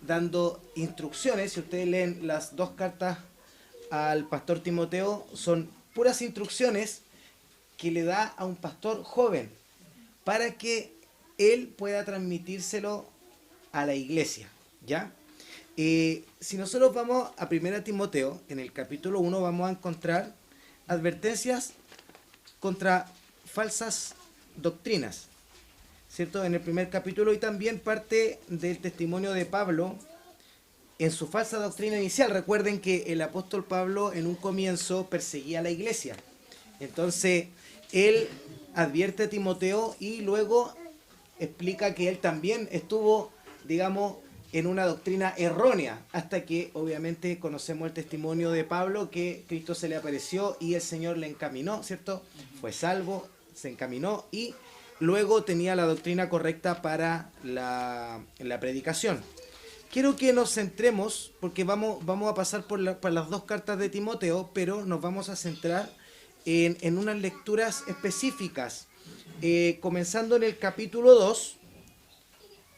dando instrucciones. Si ustedes leen las dos cartas al pastor Timoteo, son puras instrucciones que le da a un pastor joven para que él pueda transmitírselo a la iglesia, ¿ya? Si nosotros vamos a 1 Timoteo, en el capítulo 1 vamos a encontrar advertencias contra falsas doctrinas, ¿cierto? En el primer capítulo, y también parte del testimonio de Pablo en su falsa doctrina inicial. Recuerden que el apóstol Pablo en un comienzo perseguía a la iglesia. Entonces, él advierte a Timoteo y luego explica que él también estuvo, digamos, en una doctrina errónea, hasta que obviamente conocemos el testimonio de Pablo, que Cristo se le apareció y el Señor le encaminó, ¿cierto? Fue salvo, se encaminó y luego tenía la doctrina correcta para la predicación. Quiero que nos centremos, porque vamos a pasar por las dos cartas de Timoteo, pero nos vamos a centrar en unas lecturas específicas, comenzando en el capítulo 2,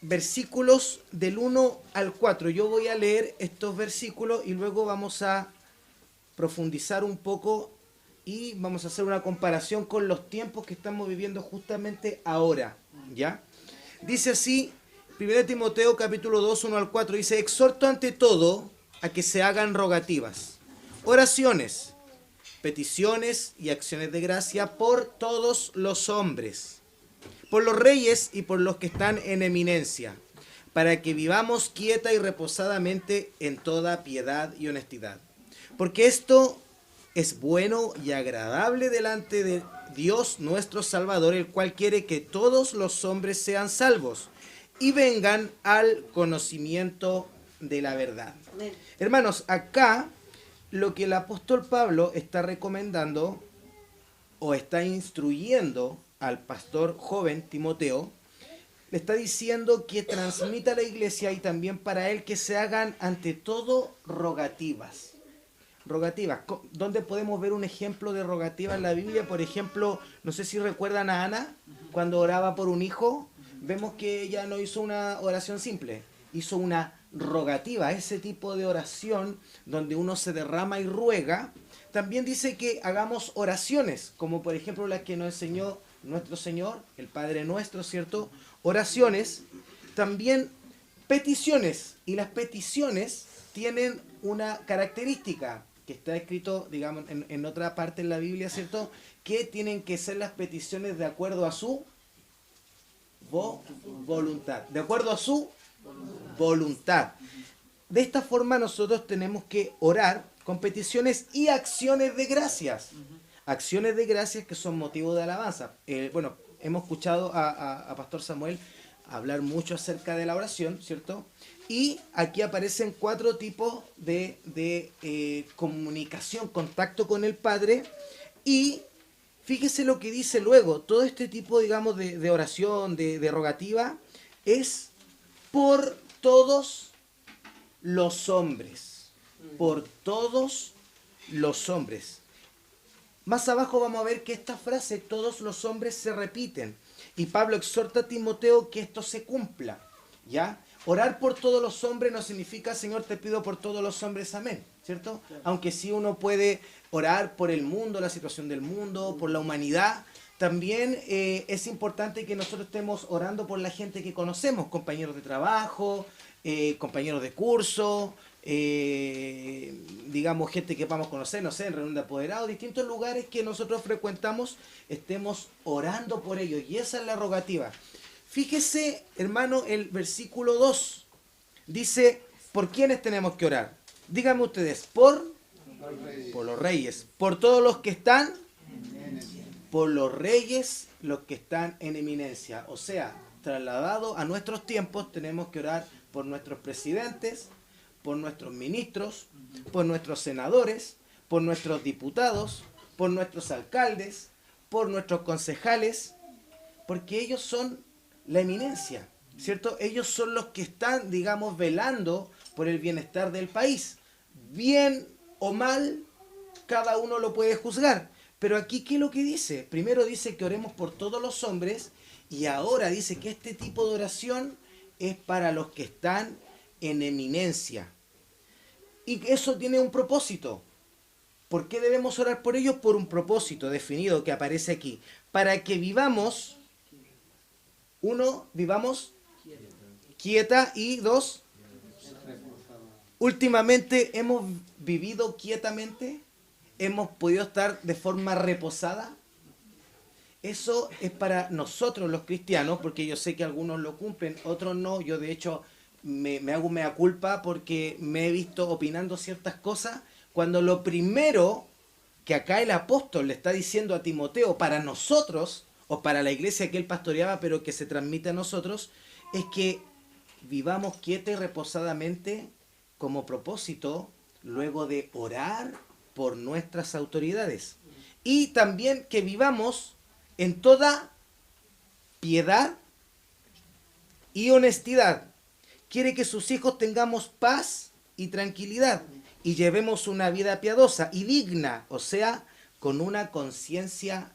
versículos del 1 al 4. Yo voy a leer estos versículos y luego vamos a profundizar un poco y vamos a hacer una comparación con los tiempos que estamos viviendo justamente ahora, ¿ya? Dice así, 1 Timoteo capítulo 2, 1 al 4, dice: exhorto ante todo a que se hagan rogativas, oraciones, peticiones y acciones de gracia por todos los hombres, por los reyes y por los que están en eminencia, para que vivamos quieta y reposadamente en toda piedad y honestidad. Porque esto es bueno y agradable delante de Dios nuestro Salvador, el cual quiere que todos los hombres sean salvos y vengan al conocimiento de la verdad. Amén. Hermanos, acá lo que el apóstol Pablo está recomendando o está instruyendo al pastor joven Timoteo, le está diciendo que transmita a la iglesia y también para él que se hagan ante todo rogativas. Rogativas. ¿Dónde podemos ver un ejemplo de rogativa en la Biblia? Por ejemplo, no sé si recuerdan a Ana, cuando oraba por un hijo, vemos que ella no hizo una oración simple, hizo una rogativa, ese tipo de oración donde uno se derrama y ruega. También dice que hagamos oraciones, como por ejemplo las que nos enseñó nuestro Señor, el Padre Nuestro, ¿cierto? Oraciones, también peticiones, y las peticiones tienen una característica que está escrito, digamos, en otra parte en la Biblia, ¿cierto? Que tienen que ser las peticiones de acuerdo a su voluntad, de acuerdo a su voluntad. De esta forma nosotros tenemos que orar con peticiones y acciones de gracias. Acciones de gracias que son motivo de alabanza. Bueno, hemos escuchado a Pastor Samuel hablar mucho acerca de la oración, ¿cierto? Y aquí aparecen 4 tipos de comunicación, contacto con el Padre. Y fíjese lo que dice luego, todo este tipo, digamos, de oración, de rogativa, es por todos los hombres. Por todos los hombres. Más abajo vamos a ver que esta frase, todos los hombres, se repiten. Y Pablo exhorta a Timoteo que esto se cumpla, ¿ya? Orar por todos los hombres no significa, Señor, te pido por todos los hombres, amén, ¿cierto? Claro. Aunque sí uno puede orar por el mundo, la situación del mundo, por la humanidad, también es importante que nosotros estemos orando por la gente que conocemos, compañeros de trabajo, compañeros de curso, digamos, gente que vamos a conocer, no sé, en reunión de apoderados, distintos lugares que nosotros frecuentamos, estemos orando por ellos. Y esa es la rogativa. Fíjese, hermano, el versículo 2 dice, ¿por quiénes tenemos que orar? Díganme ustedes, por los reyes, por todos los que están, por los reyes, los que están en eminencia. O sea, trasladado a nuestros tiempos, tenemos que orar por nuestros presidentes, por nuestros ministros, por nuestros senadores, por nuestros diputados, por nuestros alcaldes, por nuestros concejales, porque ellos son la eminencia, ¿cierto? Ellos son los que están, digamos, velando por el bienestar del país. Bien o mal, cada uno lo puede juzgar. Pero aquí, ¿qué es lo que dice? Primero dice que oremos por todos los hombres y ahora dice que este tipo de oración es para los que están en eminencia. Y eso tiene un propósito. ¿Por qué debemos orar por ellos? Por un propósito definido que aparece aquí. Para que vivamos, uno, vivamos quieta y dos, últimamente hemos vivido quietamente, hemos podido estar de forma reposada. Eso es para nosotros los cristianos, porque yo sé que algunos lo cumplen, otros no. Yo de hecho me hago mea culpa porque me he visto opinando ciertas cosas, cuando lo primero que acá el apóstol le está diciendo a Timoteo para nosotros, o para la iglesia que él pastoreaba, pero que se transmite a nosotros, es que vivamos quieta y reposadamente como propósito, luego de orar por nuestras autoridades. Y también que vivamos en toda piedad y honestidad. Quiere que sus hijos tengamos paz y tranquilidad y llevemos una vida piadosa y digna, o sea, con una conciencia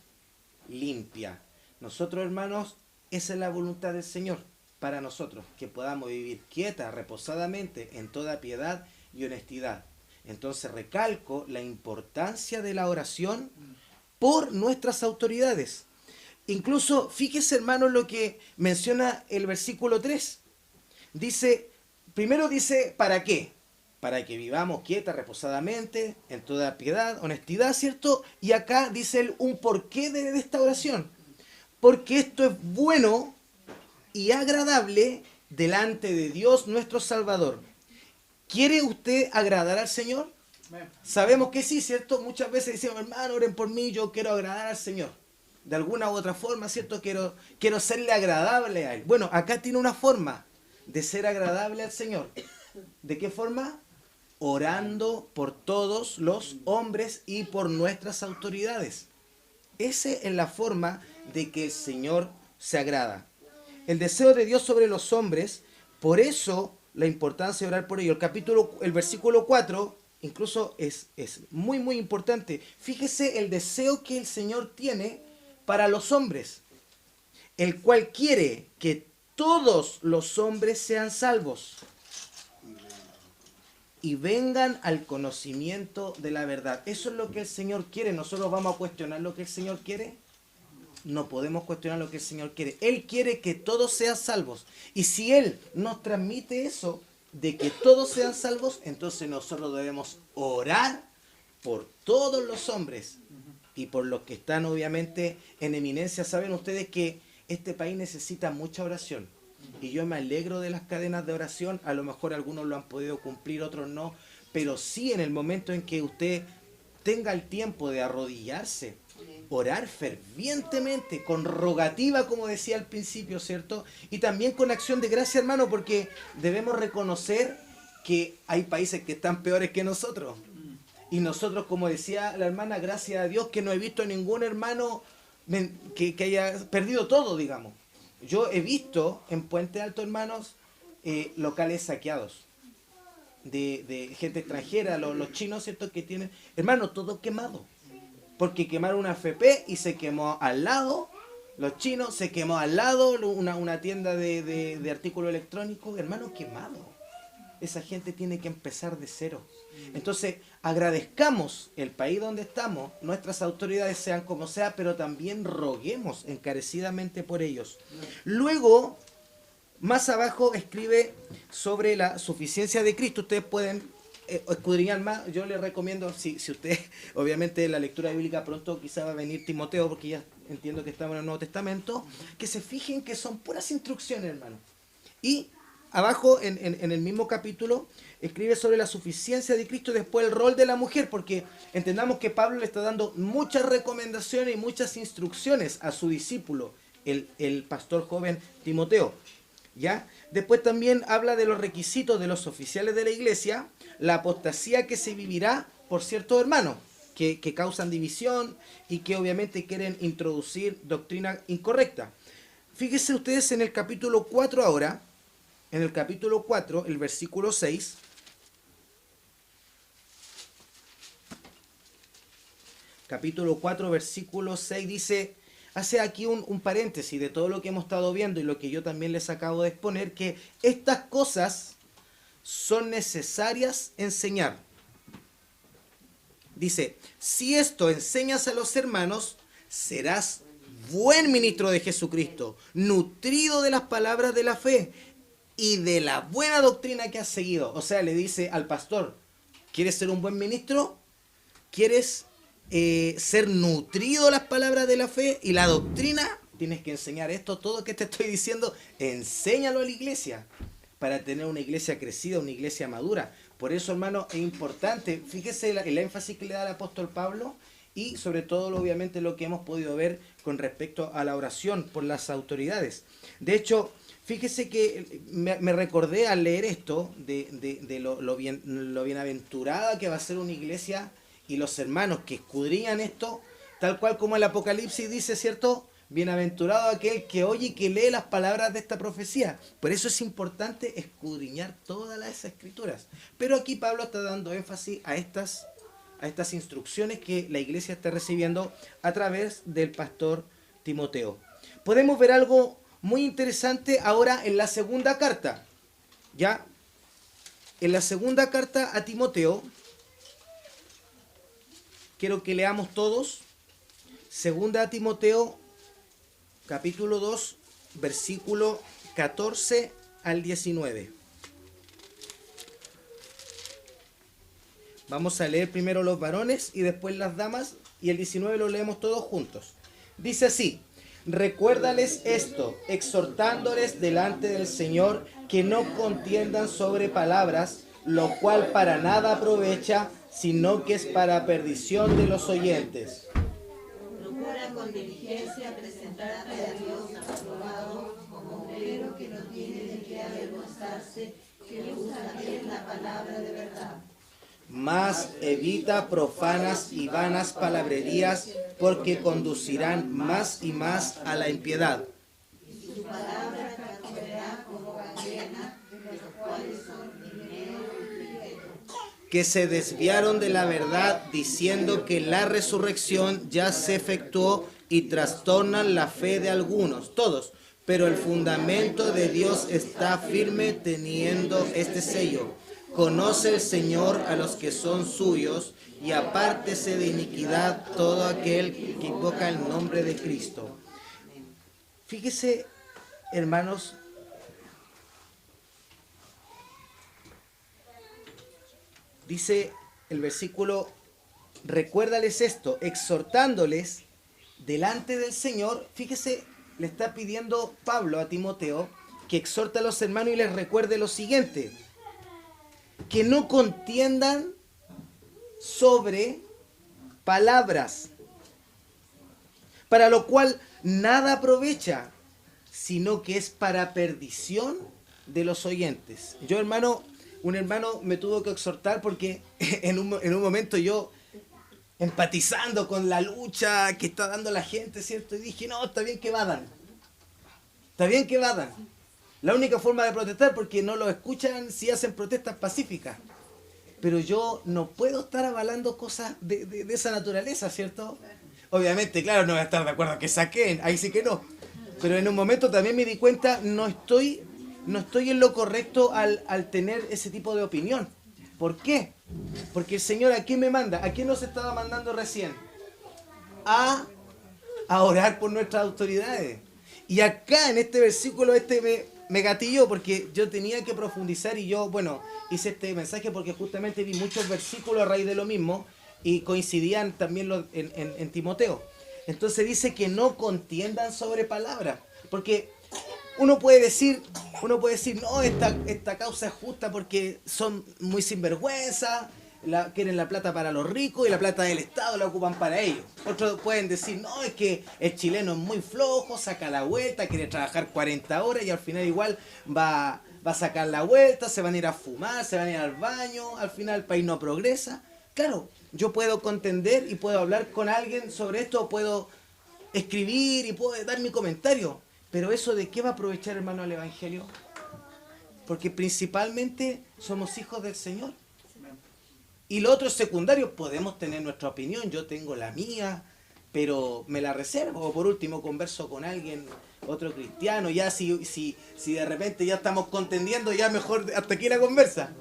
limpia. Nosotros, hermanos, esa es la voluntad del Señor para nosotros, que podamos vivir quieta, reposadamente, en toda piedad y honestidad. Entonces recalco la importancia de la oración por nuestras autoridades. Incluso, fíjese, hermanos, lo que menciona el versículo 3. Dice, primero dice, ¿para qué? Para que vivamos quieta, reposadamente, en toda piedad, honestidad, ¿cierto? Y acá dice él un porqué de esta oración. Porque esto es bueno y agradable delante de Dios nuestro Salvador. ¿Quiere usted agradar al Señor? Sabemos que sí, ¿cierto? Muchas veces decimos, hermano, oren por mí, yo quiero agradar al Señor. De alguna u otra forma, ¿cierto? Quiero serle agradable a Él. Bueno, acá tiene una forma de ser agradable al Señor. ¿De qué forma? Orando por todos los hombres y por nuestras autoridades. Esa es la forma de que el Señor se agrada. El deseo de Dios sobre los hombres, por eso la importancia de orar por ellos. El versículo 4 incluso es muy muy importante. Fíjese el deseo que el Señor tiene para los hombres, el cual quiere que todos los hombres sean salvos y vengan al conocimiento de la verdad. Eso es lo que el Señor quiere. ¿Nosotros vamos a cuestionar lo que el Señor quiere? No podemos cuestionar lo que el Señor quiere. Él quiere que todos sean salvos. Y si Él nos transmite eso, de que todos sean salvos, entonces nosotros debemos orar por todos los hombres y por los que están obviamente en eminencia. Saben ustedes que este país necesita mucha oración. Y yo me alegro de las cadenas de oración. A lo mejor algunos lo han podido cumplir, otros no. Pero sí, en el momento en que usted tenga el tiempo de arrodillarse, orar fervientemente, con rogativa, como decía al principio, ¿cierto? Y también con acción de gracia, hermano, porque debemos reconocer que hay países que están peores que nosotros. Y nosotros, como decía la hermana, gracias a Dios que no he visto ningún hermano que haya perdido todo, digamos. Yo he visto en Puente Alto, hermanos, locales saqueados de gente extranjera, los chinos, ¿cierto? Que tienen, hermano, todo quemado. Porque quemaron una FP y se quemó al lado, los chinos, se quemó al lado una tienda de artículos electrónicos, hermano, quemado. Esa gente tiene que empezar de cero. Entonces, agradezcamos el país donde estamos, nuestras autoridades sean como sea, pero también roguemos encarecidamente por ellos. Luego, más abajo escribe sobre la suficiencia de Cristo. Ustedes pueden escudriñar más. Yo les recomiendo, si usted, obviamente la lectura bíblica pronto quizá va a venir Timoteo, porque ya entiendo que estamos en el Nuevo Testamento, que se fijen que son puras instrucciones, hermano. Y abajo, en el mismo capítulo, escribe sobre la suficiencia de Cristo y después el rol de la mujer, porque entendamos que Pablo le está dando muchas recomendaciones y muchas instrucciones a su discípulo, el pastor joven Timoteo. ¿Ya? Después también habla de los requisitos de los oficiales de la iglesia, la apostasía que se vivirá por ciertos hermanos, que causan división y que obviamente quieren introducir doctrina incorrecta. Fíjense ustedes en el capítulo 4 ahora, en el capítulo 4, el versículo 6. Capítulo 4, versículo 6 dice, hace aquí un paréntesis de todo lo que hemos estado viendo y lo que yo también les acabo de exponer, que estas cosas son necesarias enseñar. Dice, si esto enseñas a los hermanos, serás buen ministro de Jesucristo, nutrido de las palabras de la fe y de la buena doctrina que has seguido. O sea, le dice al pastor, ¿quieres ser un buen ministro? ¿Quieres ser nutrido de las palabras de la fe y la doctrina? Tienes que enseñar esto, todo que te estoy diciendo, enséñalo a la iglesia, para tener una iglesia crecida, una iglesia madura. Por eso, hermano, es importante, fíjese el énfasis que le da el apóstol Pablo, y sobre todo, obviamente, lo que hemos podido ver con respecto a la oración por las autoridades. De hecho, fíjese que me recordé al leer esto, de lo bienaventurada que va a ser una iglesia y los hermanos que escudriñan esto, tal cual como el Apocalipsis dice, ¿cierto? Bienaventurado aquel que oye y que lee las palabras de esta profecía. Por eso es importante escudriñar todas las escrituras. Pero aquí Pablo está dando énfasis a estas instrucciones que la iglesia está recibiendo a través del pastor Timoteo. Podemos ver algo muy interesante ahora en la segunda carta. ¿Ya? En la segunda carta a Timoteo, quiero que leamos todos. Segunda a Timoteo, capítulo 2, versículo 14 al 19. Vamos a leer primero los varones y después las damas, y el 19 lo leemos todos juntos. Dice así: recuérdales esto, exhortándoles delante del Señor, que no contiendan sobre palabras, lo cual para nada aprovecha, sino que es para perdición de los oyentes. Procura con diligencia presentarte a Dios aprobado, como obrero que no tiene de qué avergonzarse, que usa bien la palabra de verdad. Mas evita profanas y vanas palabrerías, porque conducirán más y más a la impiedad. Y su palabra capturará como gangrena, de los cuales son Himeneo y Fileto, Que se desviaron de la verdad, diciendo que la resurrección ya se efectuó, y trastornan la fe de algunos, todos. Pero el fundamento de Dios está firme, teniendo este sello: conoce el Señor a los que son suyos, y apártese de iniquidad todo aquel que invoca el nombre de Cristo. Fíjese, hermanos, dice el versículo, recuérdales esto, exhortándoles delante del Señor. Fíjese, le está pidiendo Pablo a Timoteo que exhorte a los hermanos y les recuerde lo siguiente: que no contiendan sobre palabras, para lo cual nada aprovecha, sino que es para perdición de los oyentes. Yo, hermano, un hermano me tuvo que exhortar porque en un momento yo, empatizando con la lucha que está dando la gente, ¿cierto? Y dije, no, está bien que vadan. Está bien que vadan. La única forma de protestar, porque no lo escuchan si hacen protestas pacíficas. Pero yo no puedo estar avalando cosas de esa naturaleza, ¿cierto? Obviamente, claro, no voy a estar de acuerdo que saquen, ahí sí que no. Pero en un momento también me di cuenta, no estoy en lo correcto al tener ese tipo de opinión. ¿Por qué? Porque el Señor, ¿a quién me manda? ¿A quién nos estaba mandando recién? A orar por nuestras autoridades. Y acá en este versículo me gatilló porque yo tenía que profundizar, y yo, bueno, hice este mensaje porque justamente vi muchos versículos a raíz de lo mismo y coincidían también en Timoteo. Entonces dice que no contiendan sobre palabras, porque uno puede decir, no, esta causa es justa porque son muy sinvergüenza, quieren la plata para los ricos y la plata del Estado la ocupan para ellos. Otros pueden decir, no, es que el chileno es muy flojo, saca la vuelta, quiere trabajar 40 horas y al final igual va a sacar la vuelta, se van a ir a fumar, se van a ir al baño, al final el país no progresa. Claro, yo puedo contender y puedo hablar con alguien sobre esto, puedo escribir y puedo dar mi comentario, pero eso ¿de qué va a aprovechar, hermano, el Evangelio? Porque principalmente somos hijos del Señor. Y lo otro es secundario, podemos tener nuestra opinión, yo tengo la mía, pero me la reservo. O por último, converso con alguien otro cristiano, ya si de repente ya estamos contendiendo, ya mejor hasta aquí la conversa.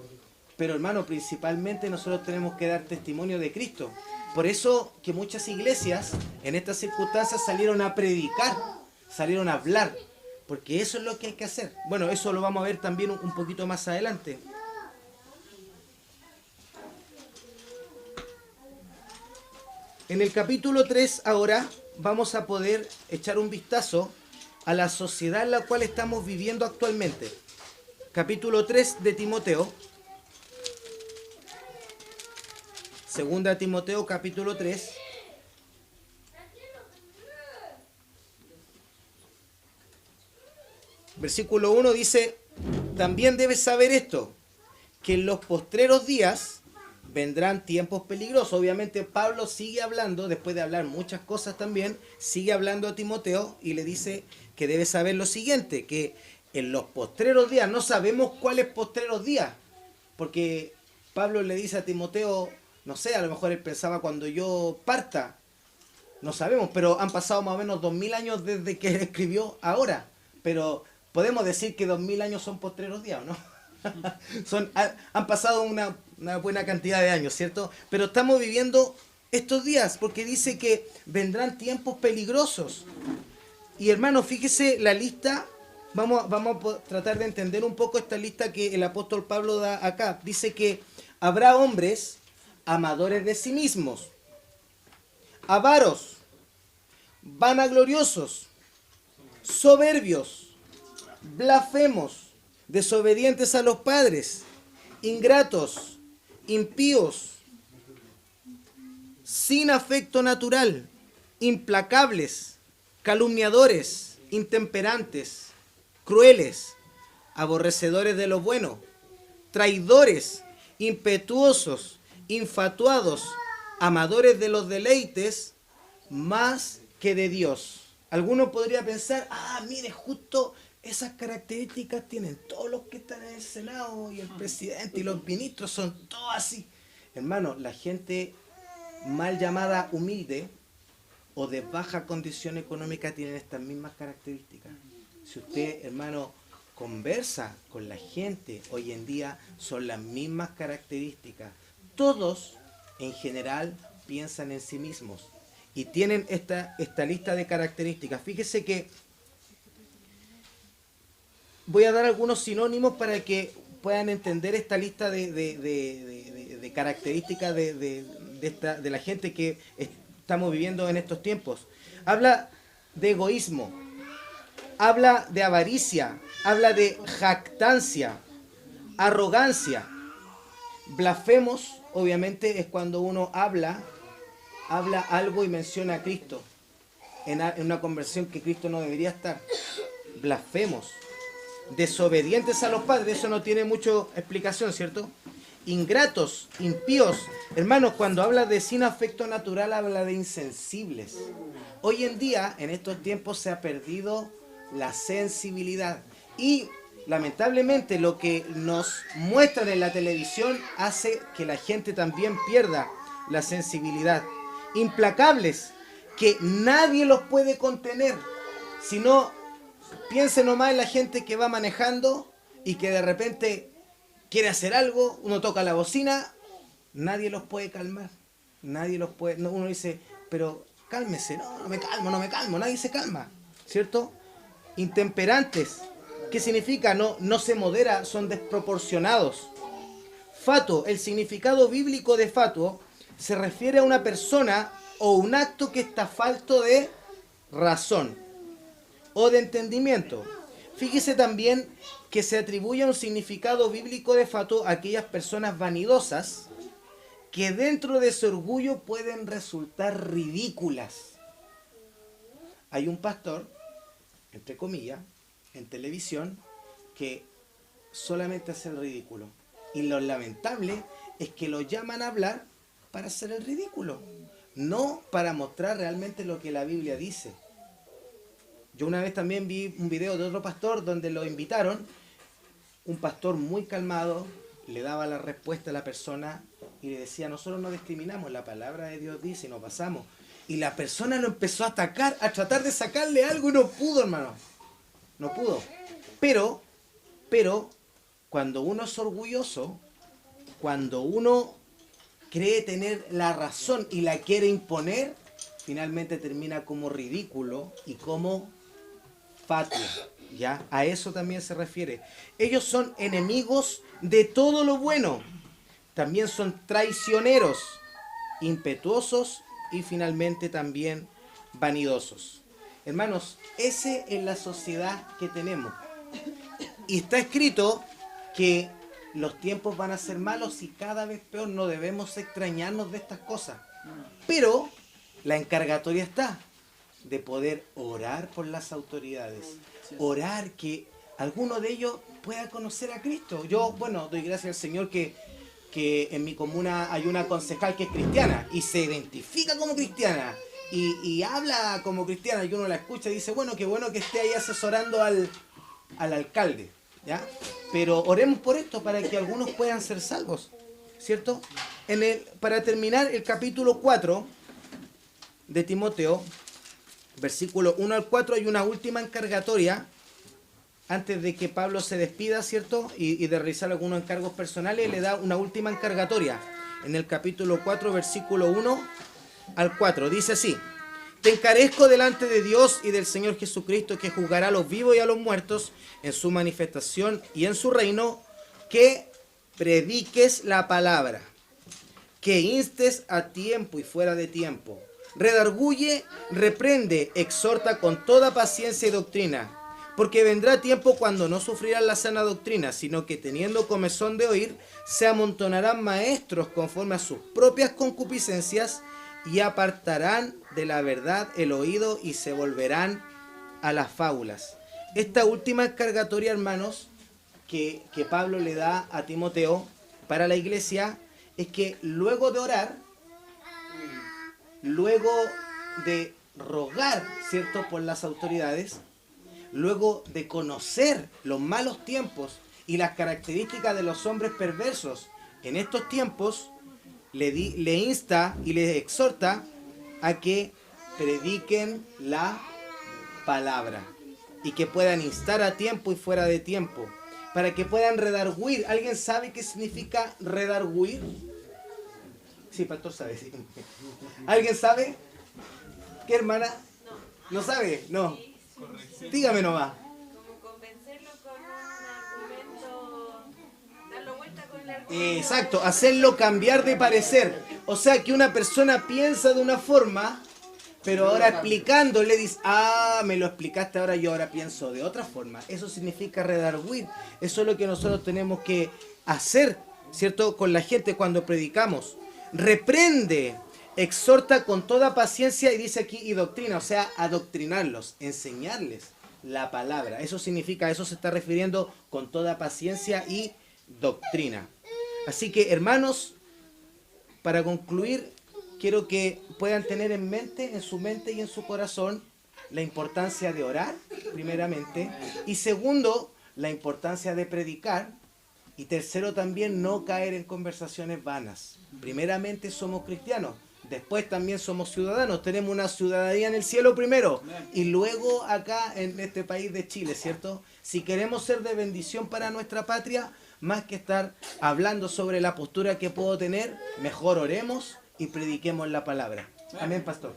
Pero hermano, principalmente nosotros tenemos que dar testimonio de Cristo. Por eso que muchas iglesias en estas circunstancias salieron a predicar, salieron a hablar, porque eso es lo que hay que hacer. Bueno, eso lo vamos a ver también un poquito más adelante. En el capítulo 3 ahora vamos a poder echar un vistazo a la sociedad en la cual estamos viviendo actualmente. Capítulo 3 de Timoteo. Segunda Timoteo capítulo 3. Versículo 1 dice: también debes saber esto, que en los postreros días vendrán tiempos peligrosos. Obviamente Pablo sigue hablando, después de hablar muchas cosas también, sigue hablando a Timoteo y le dice que debe saber lo siguiente, que en los postreros días, no sabemos cuáles postreros días, porque Pablo le dice a Timoteo, no sé, a lo mejor él pensaba cuando yo parta, no sabemos, pero han pasado más o menos 2000 años desde que él escribió ahora, pero podemos decir que 2000 años son postreros días, ¿no? Han pasado una buena cantidad de años, ¿cierto? Pero estamos viviendo estos días porque dice que vendrán tiempos peligrosos. Y hermanos, fíjese la lista, vamos a tratar de entender un poco esta lista que el apóstol Pablo da acá. Dice que habrá hombres amadores de sí mismos, avaros, vanagloriosos, soberbios, blasfemos, desobedientes a los padres, ingratos, impíos, sin afecto natural, implacables, calumniadores, intemperantes, crueles, aborrecedores de lo bueno, traidores, impetuosos, infatuados, amadores de los deleites más que de Dios. Alguno podría pensar, mire, justo esas características tienen todos los que están en el Senado y el presidente y los ministros, son todos así. Hermano, la gente mal llamada humilde o de baja condición económica tienen estas mismas características. Si usted, hermano, conversa con la gente hoy en día, son las mismas características. Todos, en general, piensan en sí mismos y tienen esta lista de características. Fíjese que voy a dar algunos sinónimos para que puedan entender esta lista de características de la gente que estamos viviendo en estos tiempos. Habla de egoísmo, habla de avaricia, habla de jactancia, arrogancia. Blasfemos, obviamente, es cuando uno habla algo y menciona a Cristo en una conversión que Cristo no debería estar. Blasfemos. Desobedientes a los padres, eso no tiene mucha explicación, ¿cierto? Ingratos, impíos. Hermanos, cuando habla de sin afecto natural, habla de insensibles. Hoy en día, en estos tiempos, se ha perdido la sensibilidad. Y, lamentablemente, lo que nos muestran en la televisión hace que la gente también pierda la sensibilidad. Implacables, que nadie los puede contener, sino piense nomás en la gente que va manejando y que de repente quiere hacer algo, uno toca la bocina, nadie los puede calmar. Nadie los puede. No, uno dice, pero cálmese, no me calmo, nadie se calma, ¿cierto? Intemperantes, ¿qué significa? No se modera, son desproporcionados. Fatuo, el significado bíblico de fatuo se refiere a una persona o un acto que está falto de razón o de entendimiento. Fíjese también que se atribuye un significado bíblico de fatuo a aquellas personas vanidosas que dentro de su orgullo pueden resultar ridículas. Hay un pastor, entre comillas, en televisión, que solamente hace el ridículo. Y lo lamentable es que lo llaman a hablar para hacer el ridículo, no para mostrar realmente lo que la Biblia dice. Yo una vez también vi un video de otro pastor donde lo invitaron, un pastor muy calmado, le daba la respuesta a la persona y le decía, nosotros no discriminamos, la palabra de Dios dice y no pasamos. Y la persona lo empezó a atacar, a tratar de sacarle algo y no pudo, hermano. no pudo. Pero, cuando uno es orgulloso, cuando uno cree tener la razón y la quiere imponer, finalmente termina como ridículo y como fatuo, ¿ya? A eso también se refiere. Ellos son enemigos de todo lo bueno. También son traicioneros, impetuosos y finalmente también vanidosos. Hermanos, esa es la sociedad que tenemos. Y está escrito que los tiempos van a ser malos y cada vez peor. No debemos extrañarnos de estas cosas. Pero la encargatoria está de poder orar por las autoridades. Orar que alguno de ellos pueda conocer a Cristo. Yo, bueno, doy gracias al Señor que en mi comuna hay una concejal que es cristiana y se identifica como cristiana y habla como cristiana y uno la escucha y dice, bueno, qué bueno que esté ahí asesorando al alcalde, ¿ya? Pero oremos por esto para que algunos puedan ser salvos, ¿cierto? Para terminar, el capítulo 4 de Timoteo, versículo 1 al 4, hay una última encargatoria antes de que Pablo se despida, ¿cierto? Y de realizar algunos encargos personales, le da una última encargatoria. En el capítulo 4, versículo 1 al 4, dice así: Te encarezco delante de Dios y del Señor Jesucristo, que juzgará a los vivos y a los muertos en su manifestación y en su reino, que prediques la palabra, que instes a tiempo y fuera de tiempo, redarguye, reprende, exhorta con toda paciencia y doctrina. Porque vendrá tiempo cuando no sufrirán la sana doctrina, sino que teniendo comezón de oír, se amontonarán maestros conforme a sus propias concupiscencias y apartarán de la verdad el oído y se volverán a las fábulas. Esta última encargatoria, hermanos, que Pablo le da a Timoteo para la iglesia, es que luego de orar, luego de rogar, ¿cierto?, por las autoridades, luego de conocer los malos tiempos y las características de los hombres perversos en estos tiempos, le insta y le exhorta a que prediquen la palabra y que puedan instar a tiempo y fuera de tiempo, para que puedan redarguir. ¿Alguien sabe qué significa redarguir? Sí, pastor sabe, sí. ¿Alguien sabe? ¿Qué, hermana? ¿No sabe? No. Dígame nomás. Como convencerlo con un argumento, darlo vuelta con el argumento. Exacto, hacerlo cambiar de parecer. O sea que una persona piensa de una forma, pero ahora explicándole dice, me lo explicaste ahora, yo ahora pienso de otra forma. Eso significa redarguir. Eso es lo que nosotros tenemos que hacer, ¿cierto?, con la gente cuando predicamos. Reprende, exhorta con toda paciencia y dice aquí y doctrina, o sea, adoctrinarlos, enseñarles la palabra. Eso significa, eso se está refiriendo con toda paciencia y doctrina. Así que, hermanos, para concluir, quiero que puedan tener en su mente y en su corazón la importancia de orar, primeramente, y segundo, la importancia de predicar, y tercero también no caer en conversaciones vanas. Primeramente somos cristianos, después también somos ciudadanos, tenemos una ciudadanía en el cielo primero y luego acá en este país de Chile, ¿cierto? Si queremos ser de bendición para nuestra patria, más que estar hablando sobre la postura que puedo tener, mejor oremos y prediquemos la palabra. Amén, pastor.